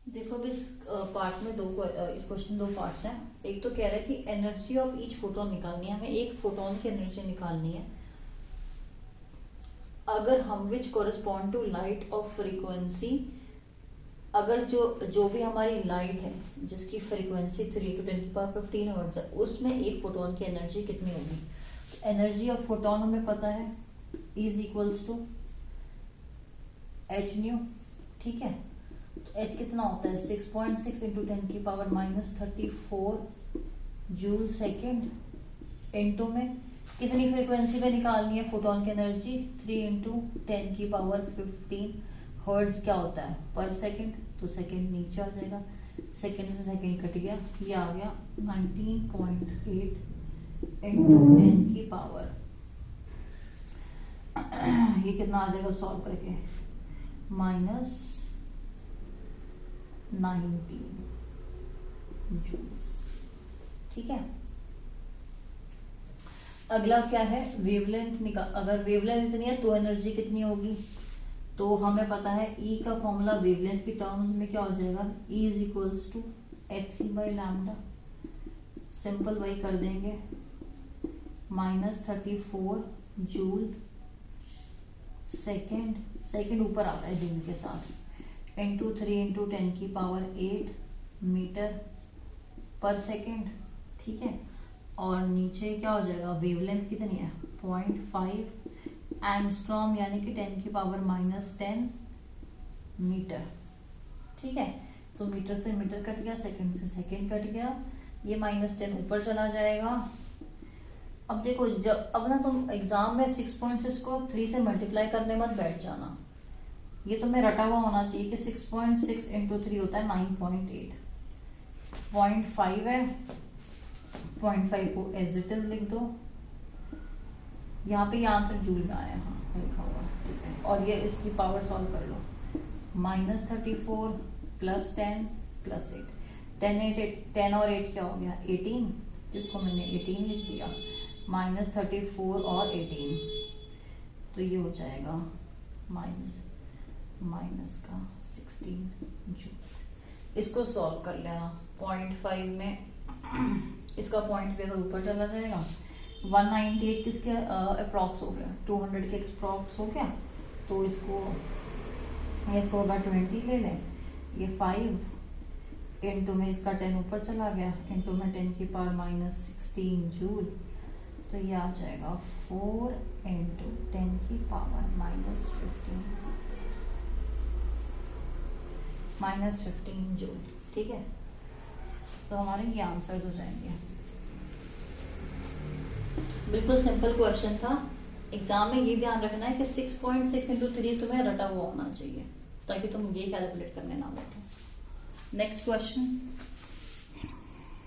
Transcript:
देखो अब इस पार्ट में इस क्वेश्चन दो पार्ट्स हैं। एक तो कह रहा है कि एनर्जी ऑफ ईच फोटोन निकालनी है, हमें एक फोटोन की एनर्जी निकालनी है अगर हम विच कोरिस्पॉन्ड टू लाइट ऑफ फ्रीक्वेंसी, अगर जो भी हमारी लाइट है जिसकी फ्रीक्वेंसी 3 × 10⁻15 हर्ट्ज है, उसमें एक फोटोन की एनर्जी कितनी होगी। एनर्जी ऑफ फोटोन हमें पता है is equals to h nu, ठीक है। तो एच कितना होता है 6.6 × 10⁻34 जूल सेकेंड, इनटू में कितनी फ्रीक्वेंसी पे निकालनी है फोटोन की एनर्जी 3 × 10⁻15 हर्ट्ज क्या होता है पर सेकेंड, तो सेकेंड नीचे आ जाएगा, सेकेंड से सेकेंड कट गया, ये आ गया 19.8 × 10⁻, ये कितना आ जाएगा सॉल्व करके -19 जूल्स, ठीक है। अगला क्या है वेवलेंथ निकाल, अगर वेवलेंथ इतनी है तो एनर्जी कितनी होगी, तो हमें पता है E का फॉर्मूला वेवलेंथ की टर्म्स में क्या हो जाएगा E is equals to hc/λ, simple वही कर देंगे -34 जूल सेकेंड ऊपर आता है दिन के साथ, इंटू 3 × 10⁸ मीटर पर सेकेंड, ठीक है। और नीचे क्या हो जाएगा वेवलेंथ कितनी है 0.5 एंगस्ट्रॉम यानी कि 10⁻10 मीटर, ठीक है। तो मीटर से मीटर कट गया, सेकंड से सेकंड कट गया, ये -10 ऊपर चला जाएगा। अब देखो जब अब ना तुम एग्जाम में 6.6 को 3 से मल्टीप्लाई करने मत बैठ जाना, ये तुम्हें रटा हुआ होना चाहिए कि 6.6 × 3 होता है 9.8, 0.5 है, 0.5 को एज इट इज लिख दो, यहाँ पे ये आंसर जूल में आया, हाँ लिखा हुआ, ठीक है। और ये इसकी पावर सॉल्व कर लो, -34 + 10 + 8, 10 और 8 क्या हो गया 18, जिसको मैंने 18 लिख दिया, -34 और 18, तो ये हो जाएगा माइनस का 16 जूल्स। इसको सॉल्व कर लेना, 0.5 में इसका पॉइंट भी अगर ऊपर चला जाएगा, 198 किसके अप्रॉक्स हो गया 200 के अप्रॉक्स हो गया, तो इसको अगर 20 ले लें, ये 5 इंटू में इसका 10 ऊपर चला गया, इंटू में 10⁻16 जूल, तो ये आ जाएगा 4 × 10⁻15 जूल, ठीक है। तो हमारे ये आंसर हो जाएंगे। बिल्कुल सिंपल क्वेश्चन था, एग्जाम में ये ध्यान रखना है कि 6.6 × 3 तुम्हें रटा हुआ होना चाहिए ताकि तुम ये कैलकुलेट करने ना बैठो। Next question.